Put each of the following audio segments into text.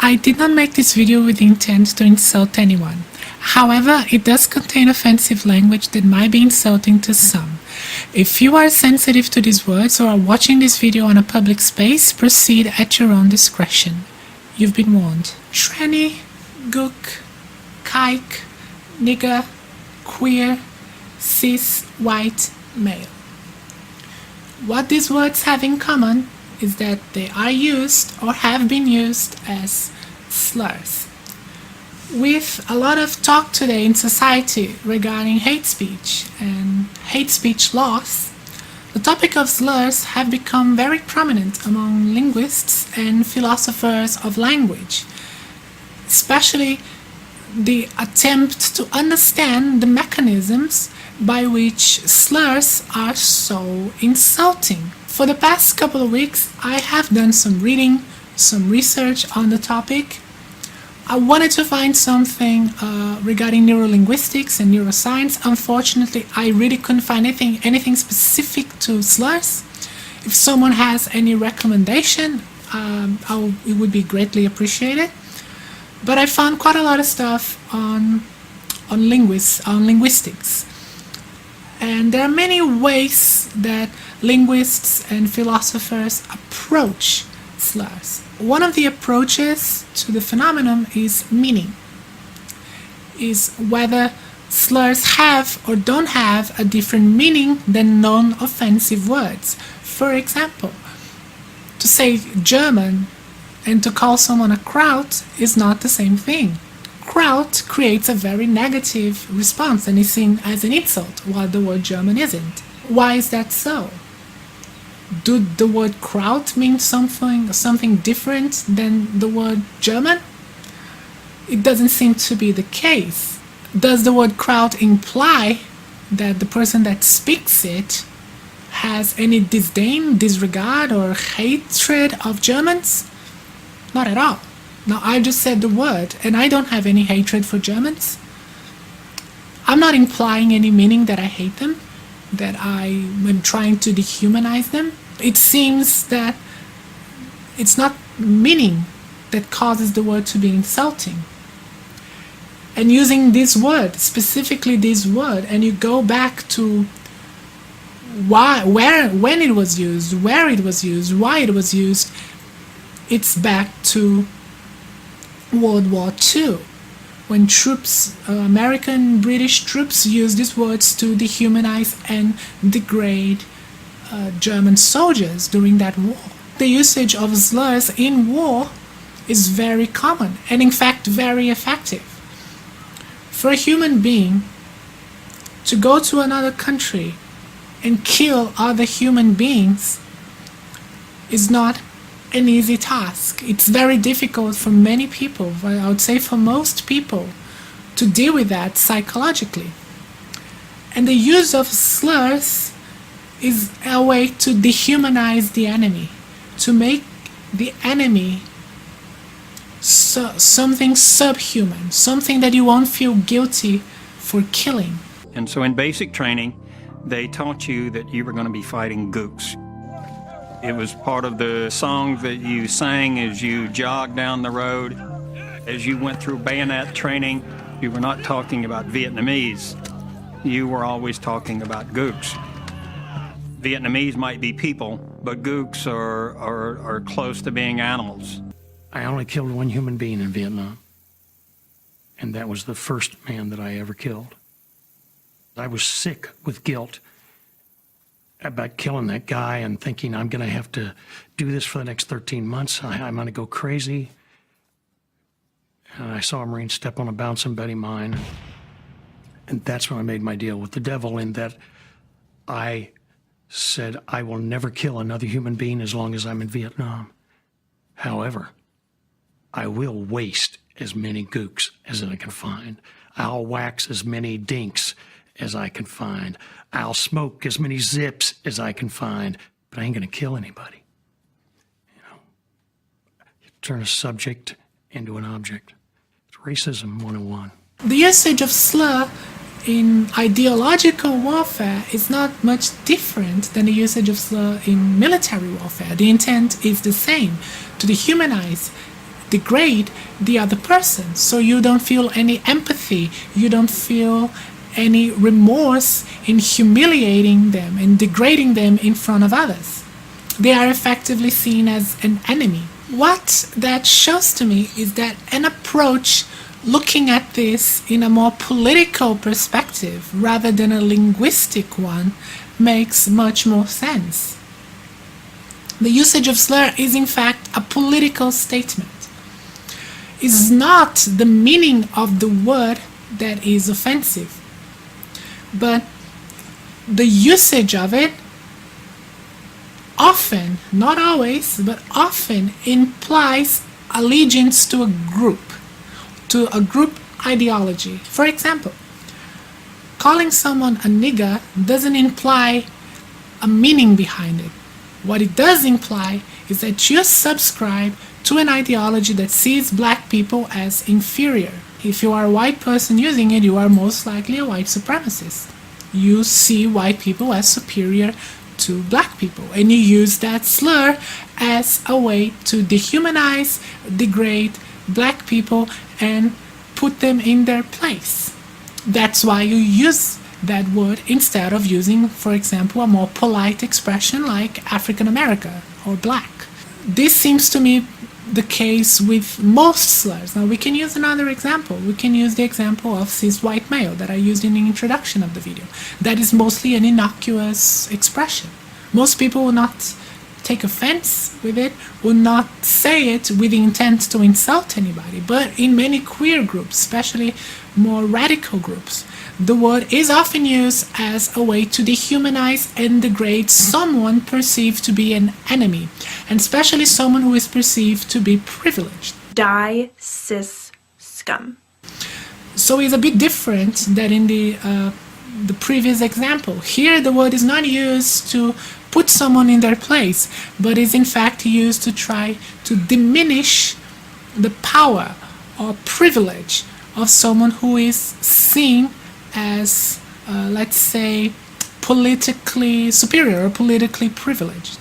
I did not make this video with the intent to insult anyone. However, it does contain offensive language that might be insulting to some. If you are sensitive to these words or are watching this video on a public space, proceed at your own discretion. You've been warned. Tranny, gook, kike, nigger, queer, cis, white, male. What these words have in common is that they are used or have been used as slurs. With a lot of talk today in society regarding hate speech and hate speech laws, the topic of slurs have become very prominent among linguists and philosophers of language, especially the attempt to understand the mechanisms by which slurs are so insulting. For the past couple of weeks, I have done some reading, some research on the topic. I wanted to find something regarding neurolinguistics and neuroscience. Unfortunately, I really couldn't find anything specific to slurs. If someone has any recommendation, it would be greatly appreciated. But I found quite a lot of stuff on linguistics. And there are many ways that linguists and philosophers approach slurs. One of the approaches to the phenomenon is meaning, is whether slurs have or don't have a different meaning than non-offensive words. For example, to say German and to call someone a kraut is not the same thing. Kraut creates a very negative response and is seen as an insult, while the word German isn't. Why is that so? Do the word kraut mean something different than the word German? It doesn't seem to be the case. Does the word kraut imply that the person that speaks it has any disdain, disregard, or hatred of Germans? Not at all. Now, I just said the word, and I don't have any hatred for Germans. I'm not implying any meaning that I hate them, that I am trying to dehumanize them. It seems that it's not meaning that causes the word to be insulting. And using this word, specifically this word, and you go back to when it was used, where it was used, why it was used, it's back to World War II, when American, British troops used these words to dehumanize and degrade German soldiers during that war. The usage of slurs in war is very common and in fact very effective. For a human being to go to another country and kill other human beings is not an easy task. It's very difficult for many people, I would say for most people, to deal with that psychologically. And the use of slurs is a way to dehumanize the enemy, to make the enemy something subhuman, something that you won't feel guilty for killing. And so in basic training, they taught you that you were going to be fighting gooks. It was part of the song that you sang as you jogged down the road. As you went through bayonet training, you were not talking about Vietnamese. You were always talking about gooks. Vietnamese might be people, but gooks are close to being animals. I only killed one human being in Vietnam, and that was the first man that I ever killed. I was sick with guilt about killing that guy and thinking I'm going to have to do this for the next 13 months. I'm going to go crazy. And I saw a Marine step on a bouncing Betty mine. And that's when I made my deal with the devil, in that I said I will never kill another human being as long as I'm in Vietnam. However, I will waste as many gooks as I can find. I'll wax as many dinks as I can find. I'll smoke as many zips as I can find, but I ain't gonna kill anybody. You turn a subject into an object. It's racism 101. The usage of slur in ideological warfare is not much different than the usage of slur in military warfare. The intent is the same, to dehumanize degrade the other person. So you don't feel any empathy, you don't feel any remorse in humiliating them and degrading them in front of others. They are effectively seen as an enemy. What that shows to me is that an approach looking at this in a more political perspective rather than a linguistic one makes much more sense. The usage of slur is in fact a political statement. It's not the meaning of the word that is offensive, but the usage of it often, not always, but often implies allegiance to a group ideology. For example, calling someone a nigger doesn't imply a meaning behind it. What it does imply is that you subscribe to an ideology that sees black people as inferior. If you are a white person using it, you are most likely a white supremacist. You see white people as superior to black people, and you use that slur as a way to dehumanize, degrade black people and put them in their place. That's why you use that word instead of using, for example, a more polite expression like African American or black. This seems to me the case with most slurs. Now we can use another example. We can use the example of cis white male that I used in the introduction of the video. That is mostly an innocuous expression. Most people will not take offense with it, will not say it with the intent to insult anybody. But in many queer groups, especially more radical groups, the word is often used as a way to dehumanize and degrade someone perceived to be an enemy, and especially someone who is perceived to be privileged. Die, cis, scum. So it's a bit different than in the previous example. Here the word is not used to put someone in their place, but is in fact used to try to diminish the power or privilege of someone who is seen as, let's say, politically superior or politically privileged.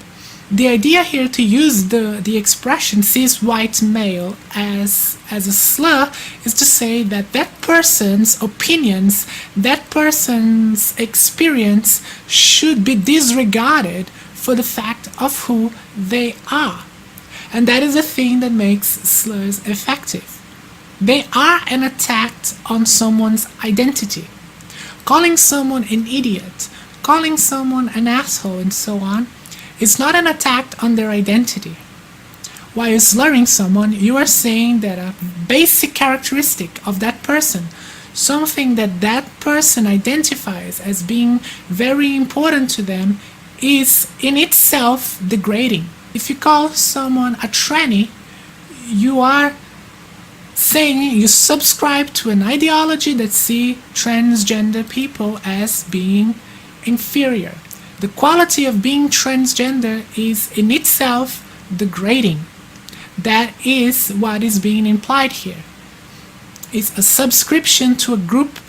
The idea here to use the expression cis white male as a slur is to say that that person's opinions, that person's experience should be disregarded for the fact of who they are. And that is the thing that makes slurs effective. They are an attack on someone's identity. Calling someone an idiot, calling someone an asshole, and so on, is not an attack on their identity. While slurring someone, you are saying that a basic characteristic of that person, something that that person identifies as being very important to them, is in itself degrading. If you call someone a tranny, you are saying you subscribe to an ideology that sees transgender people as being inferior. The quality of being transgender is in itself degrading. That is what is being implied here. It's a subscription to a group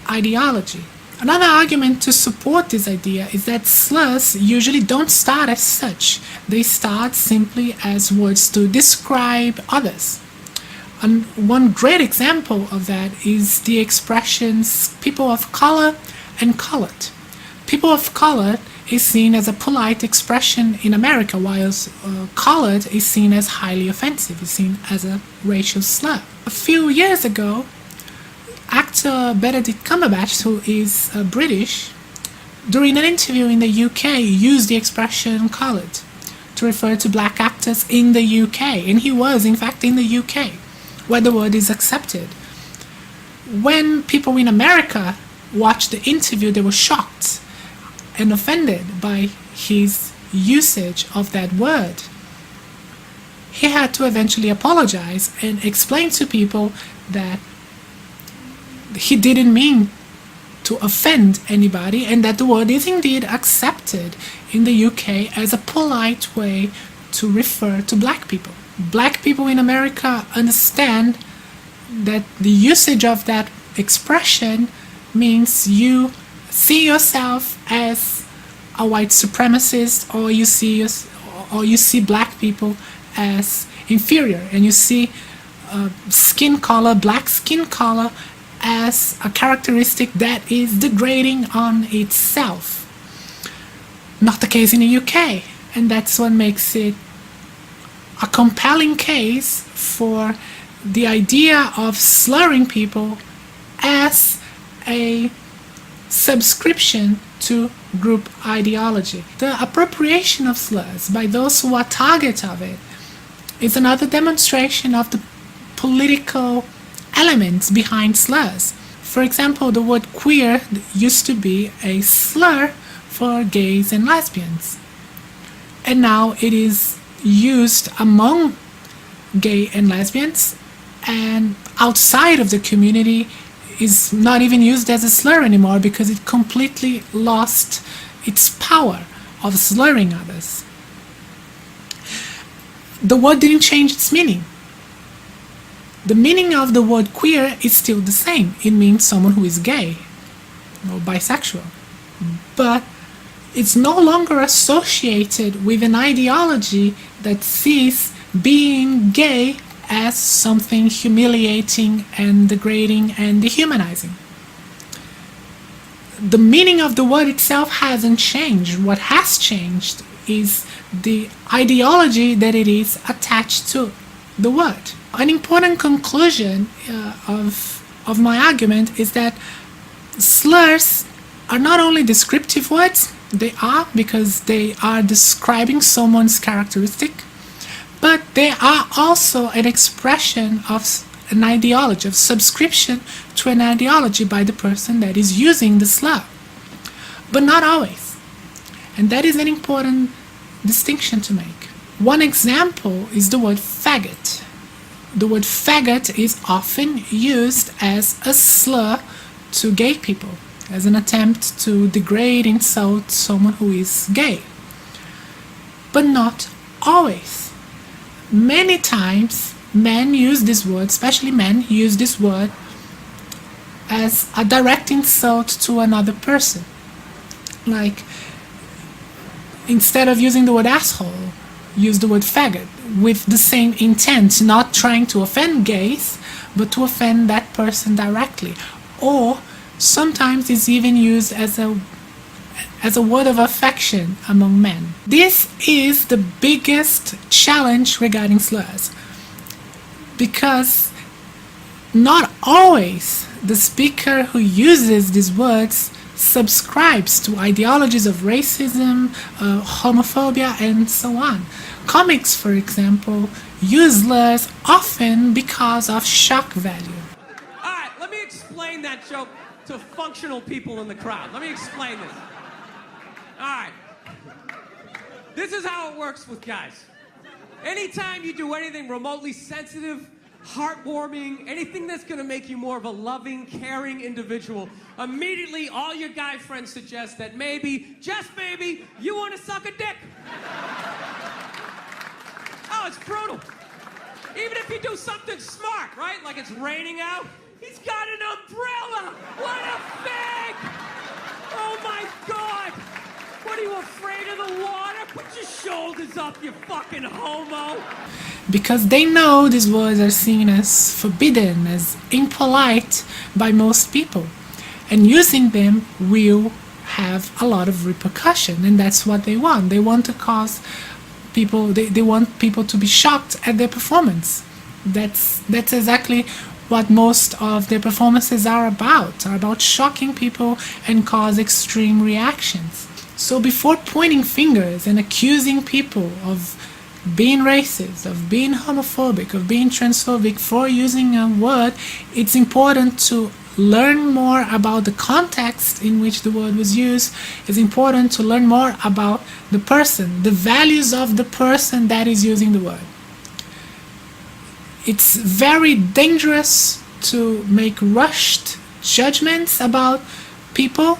ideology. Another argument to support this idea is that slurs usually don't start as such. They start simply as words to describe others. And one great example of that is the expressions people of color and colored. People of color is seen as a polite expression in America, whilst colored is seen as highly offensive, is seen as a racial slur. A few years ago, actor Benedict Cumberbatch, who is British, during an interview in the UK, used the expression colored to refer to black actors in the UK, and he was in fact in the UK, where the word is accepted. When people in America watched the interview, they were shocked and offended by his usage of that word. He had to eventually apologize and explain to people that he didn't mean to offend anybody, and that the word is indeed accepted in the UK as a polite way to refer to black people. Black people in America understand that the usage of that expression means you see yourself as a white supremacist, or you see black people as inferior, and you see skin color, black skin color, as a characteristic that is degrading on itself. Not the case in the UK, and that's what makes it a compelling case for the idea of slurring people as a subscription to group ideology. The appropriation of slurs by those who are target of it is another demonstration of the political elements behind slurs. For example, the word queer used to be a slur for gays and lesbians, and now it is used among gay and lesbians, and outside of the community is not even used as a slur anymore because it completely lost its power of slurring others. The word didn't change its meaning. The meaning of the word queer is still the same. It means someone who is gay or bisexual. But it's no longer associated with an ideology that sees being gay as something humiliating and degrading and dehumanizing. The meaning of the word itself hasn't changed. What has changed is the ideology that it is attached to the word. An important conclusion of my argument is that slurs are not only descriptive words, they are because they are describing someone's characteristic, but they are also an expression of an ideology, of subscription to an ideology by the person that is using the slur. But not always. And that is an important distinction to make. One example is the word faggot. The word faggot is often used as a slur to gay people, as an attempt to degrade, insult someone who is gay. But not always. Many times men use this word, especially men use this word as a direct insult to another person. Like, instead of using the word asshole, use the word faggot with the same intent, not trying to offend gays, but to offend that person directly. Or sometimes it's even used as a word of affection among men. This is the biggest challenge regarding slurs, because not always the speaker who uses these words subscribes to ideologies of racism, homophobia, and so on. Comics, for example, use slurs often because of shock value. All right, let me explain that joke to functional people in the crowd. Let me explain this. All right. This is how it works with guys. Anytime you do anything remotely sensitive, heartwarming, anything that's going to make you more of a loving, caring individual, immediately all your guy friends suggest that maybe, just maybe, you want to suck a dick. Oh, it's brutal. Even if you do something smart, right? Like it's raining out. He's got an umbrella. What a fag! Oh my God! What, are you afraid of the water? Put your shoulders up, you fucking homo! Because they know these words are seen as forbidden, as impolite by most people. And using them will have a lot of repercussion, and that's what they want. They want to cause people, they want people to be shocked at their performance. That's exactly what most of their performances are about shocking people and cause extreme reactions. So before pointing fingers and accusing people of being racist, of being homophobic, of being transphobic for using a word, it's important to learn more about the context in which the word was used. It's important to learn more about the person, the values of the person that is using the word. It's very dangerous to make rushed judgments about people,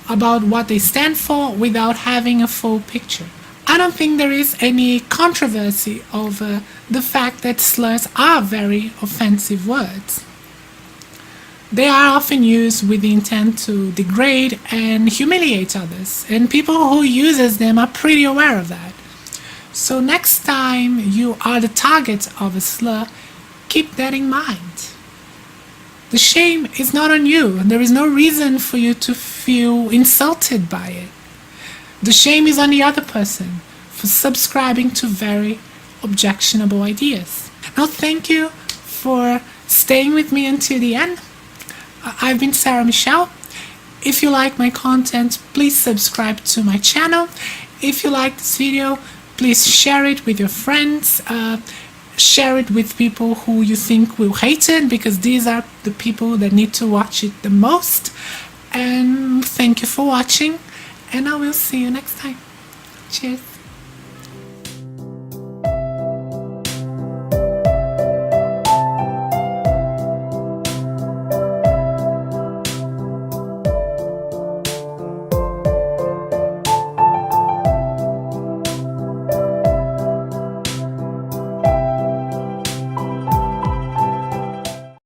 about what they stand for, without having a full picture. I don't think there is any controversy over the fact that slurs are very offensive words. They are often used with the intent to degrade and humiliate others, and people who use them are pretty aware of that. So next time you are the target of a slur, keep that in mind. The shame is not on you, and there is no reason for you to feel insulted by it. The shame is on the other person for subscribing to very objectionable ideas. Now, thank you for staying with me until the end. I've been Michel. If you like my content, please subscribe to my channel. If you like this video, please share it with your friends. Share it with people who you think will hate it, because these are the people that need to watch it the most. And thank you for watching, and I will see you next time. Cheers.